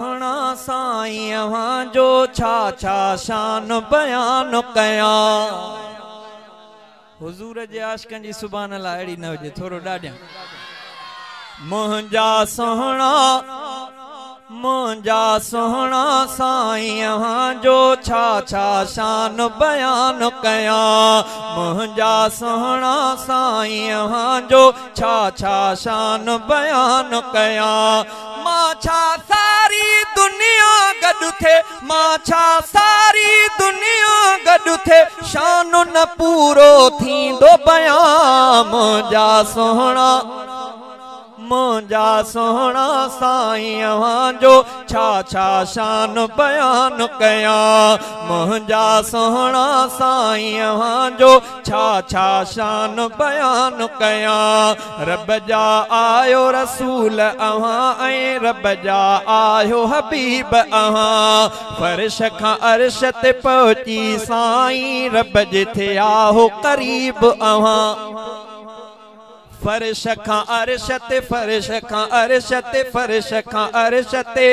सोना साईं अवां जो छा छा शान बयान कया। हुजूर जे आशिकन जी सुभान अल्लाह अड़ी न हुजे थोरो ॾाढिया। मुंहिंजा सोहणा साईं अवां जो छा छा शान बयान कया। मुंहिंजा सोहणा साईं अवां जो छा छा शान बयान कया। मां छा सारी दुनिया गॾु थे, मां छा सारी दुनिया गॾु थे, शान न पूरो थींदो बयान। मुंहिंजा सोहणा साईं अवां जो छा छा शान बयान कया। मुंहिंजा सोहणा साईं अवां जो छा छा शान बयान कया। रब जा आयो रसूल अवां ऐं रब जा आयो हबीब अवां। फर्श खां अर्श ते पहुची साईं रब जे थिया हो करीब अवां। फर्श खां अर्श ते फर्श खां अर्श ते फर्श खां अर्श ते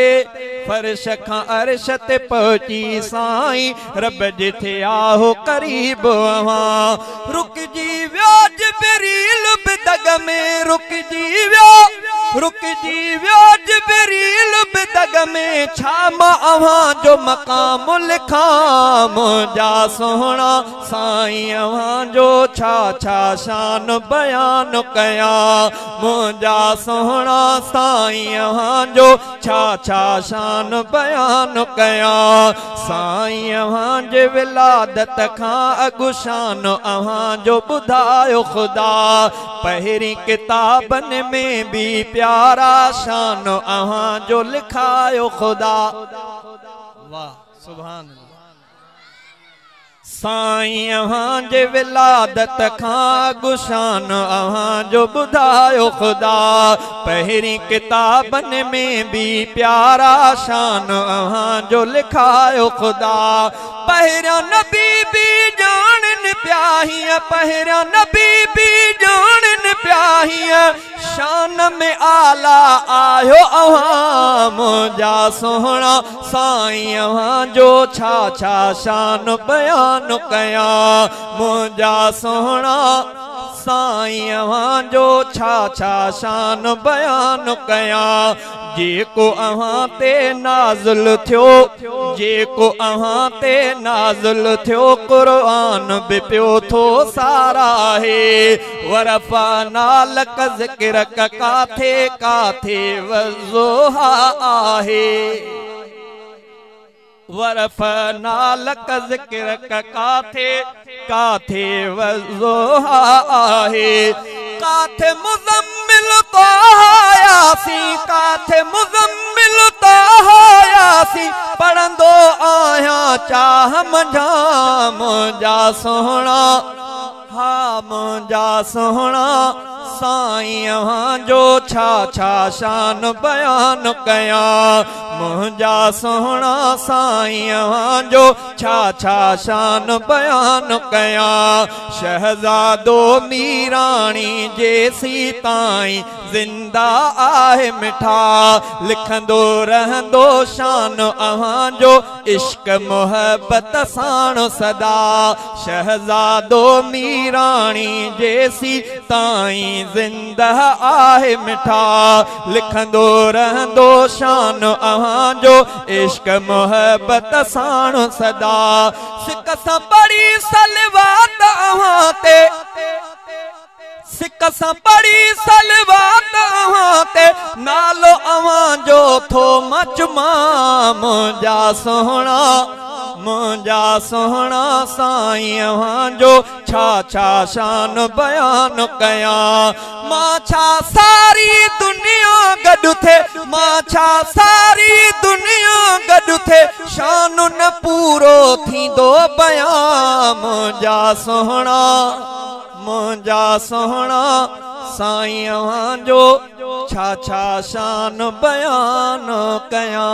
फर्श खां अर्श ते पहुची साईं रब जे थिया हो करीब अवां। रुकजी वियो जिब्रील बिदग में, रुकजी वियो जिब्रील बिदग में, छा मां अवां जो मक़ाम लिखां। मुंहिंजा सोहणा साईं अवां जो छा छा शान बयान कया। मुंहिंजा सोहणा साईं अवां जो छा छा शान बयान कया। साईं अवां जे विलादत खां अॻु शान अवां जो ॿुधायो ख़ुदा। पहिरीं किताबनि में भी प्यारा शान अवां जो लिखायो ख़ुदा। वाह सुभान अल्लाह। साईं अवां जे विलादत खां अॻु शान अवां जो ॿुधायो ख़ुदा। पहिरीं किताबनि में भी प्यारा शान अवां जो लिखायो ख़ुदा। पहिरियां नबी भी ॼाणनि पिया हीअं, पहिरियां नबी भी ॼाणनि पिया हीअं, शान में आला आयो अवां। मुंहिंजा सोहणा साईं अवां जो छा छा शान बयान कया। मुंहिंजा सोहणा साईं अवां जो छा छा शान बयान कया। जेको अवां ते नाज़िल थियो, जेको अवां ते नाज़िल थियो, क़ुरान बि पियो थो साराहे। वरफ़अना लक ज़िक्रक काथे काथे वज़ोहा आहे। वरफ़अना लक ज़िक्रक काथे काथे वज़ोहा आहे। काथे मुज़म्मिल ताहा यासीं, काथे मुज़म्मिल ताहा यासीं, पढ़ंदो आहियां चाह मंझा। मुंहिंजा सोहणा हा मुंहिंजा सोहणा साईं अवां जो छा छा शान बयान कया। मुंहिंजा सोहणा साईं अवां जो छा छा शान बयान कया। शहज़ादो मीराणी जेसी ताईं ज़िंदा आहे मिठा, लिखंदो रहंदो शान अवां जो इश्क मोहब्बत साण सदा। शहज़ादो मीराणी जेसी ताईं ज़िंदा आहे मिठा, लिखंदो रहंदो शान अवां जो इश्क मोहब्बत साण सदा। सिक सां पढ़ी सलवात अवां ते, सिक सां पढ़ी सलवात अवां ते, नालो अवां जो थो मचमा। मुंहिंजा सोहणा साईं अवां जो छा छा शान बयान कया। मां छा सारी दुनिया गॾु थे, मां छा सारी दुनिया गॾु थे, शान न पूरो थींदो बयान। मुंहिंजा सोहणा साईं अवां जो छा छा शान बयान कया।